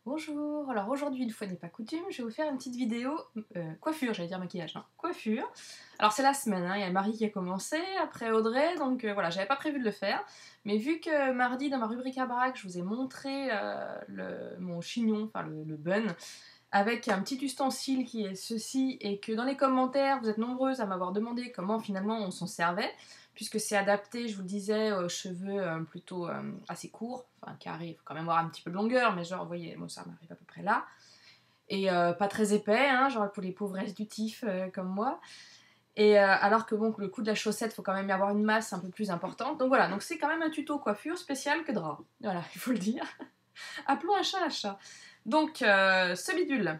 Bonjour, alors aujourd'hui, une fois n'est pas coutume, je vais vous faire une petite vidéo coiffure, j'allais dire maquillage, non, coiffure. Alors c'est la semaine, hein, il y a Marie qui a commencé, après Audrey, donc voilà, j'avais pas prévu de le faire, mais vu que mardi dans ma rubrique à baraque, je vous ai montré mon chignon, enfin le bun, avec un petit ustensile qui est ceci, et que dans les commentaires, vous êtes nombreuses à m'avoir demandé comment finalement on s'en servait, puisque c'est adapté, je vous le disais, aux cheveux plutôt assez courts, enfin carrés, il faut quand même avoir un petit peu de longueur, mais genre, vous voyez, moi ça m'arrive à peu près là, et pas très épais, hein, genre pour les pauvresses du tif comme moi, et alors que bon, le coup de la chaussette, il faut quand même y avoir une masse un peu plus importante, donc voilà, donc c'est quand même un tuto coiffure spécial que drap, voilà, il faut le dire. Appelons un chat un chat. Donc, ce bidule,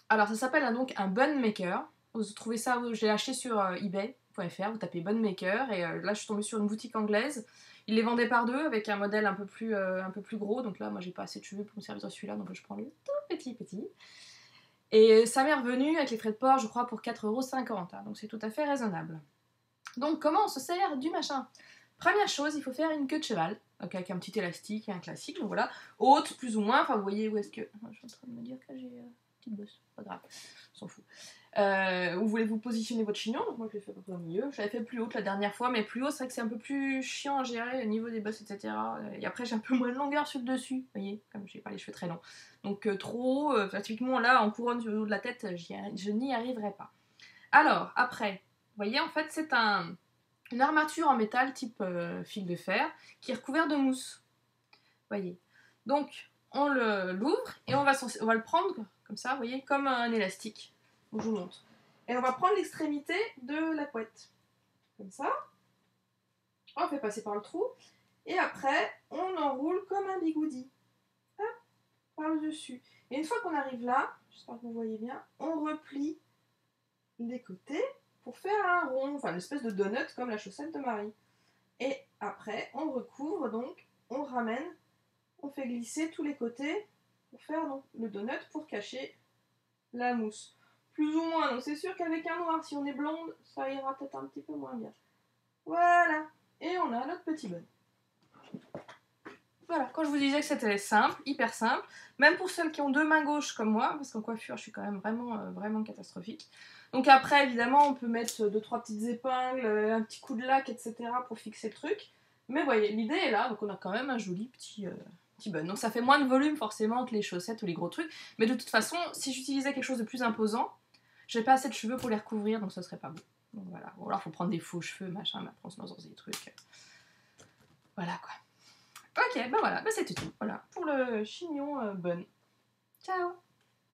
alors ça s'appelle donc un bun maker. Vous trouvez ça, je l'ai acheté sur ebay.fr, vous tapez bun maker et là je suis tombée sur une boutique anglaise. Ils les vendaient par deux avec un modèle un peu plus gros. Donc là moi j'ai pas assez de cheveux pour me servir de celui-là, donc je prends le tout petit. Et ça m'est revenu avec les frais de port, je crois, pour 4,50 €. Hein, donc c'est tout à fait raisonnable. Donc comment on se sert du machin? Première chose, il faut faire une queue de cheval. Donc avec un petit élastique et un classique, donc voilà. Haute, plus ou moins, enfin vous voyez où est-ce que... Je suis en train de me dire que j'ai une petite bosse, pas grave, on s'en fout. Où voulez-vous positionner votre chignon? Donc moi je l'ai fait à peu près au milieu. Je l'avais fait plus haute la dernière fois, mais plus haut c'est vrai que c'est un peu plus chiant à gérer au niveau des bosses, etc. Et après j'ai un peu moins de longueur sur le dessus, vous voyez, comme j'ai pas les cheveux très longs. Donc trop haut, typiquement là en couronne sur le haut de la tête, je n'y arriverai pas. Alors, après, vous voyez, en fait, c'est une armature en métal type fil de fer qui est recouvert de mousse. Vous voyez. Donc, on l'ouvre et on va le prendre comme ça, vous voyez, comme un élastique. Donc, je vous montre. Et on va prendre l'extrémité de la couette. Comme ça. On fait passer par le trou. Et après, on enroule comme un bigoudi. Hop, par le dessus. Et une fois qu'on arrive là, j'espère que vous voyez bien, on replie les côtés pour faire un rond, enfin une espèce de donut comme la chaussette de Marie. Et après, on recouvre donc, on ramène, on fait glisser tous les côtés pour faire donc le donut pour cacher la mousse. Plus ou moins, donc c'est sûr qu'avec un noir, si on est blonde, ça ira peut-être un petit peu moins bien. Voilà, et on a notre petit bon. Voilà, quand je vous disais que c'était simple, hyper simple, même pour celles qui ont deux mains gauches comme moi, parce qu'en coiffure je suis quand même vraiment catastrophique. Donc après évidemment on peut mettre 2-3 petites épingles, un petit coup de lac, etc. pour fixer le truc. Mais voyez, l'idée est là, donc on a quand même un joli petit bun. Donc ça fait moins de volume forcément que les chaussettes ou les gros trucs, mais de toute façon, si j'utilisais quelque chose de plus imposant, j'ai pas assez de cheveux pour les recouvrir, donc ce serait pas beau. Donc voilà, ou alors faut prendre des faux cheveux, machin, mais après on se lance dans des trucs. Voilà quoi. Ok, bah voilà, bah c'était tout. Voilà, pour le chignon bun. Ciao!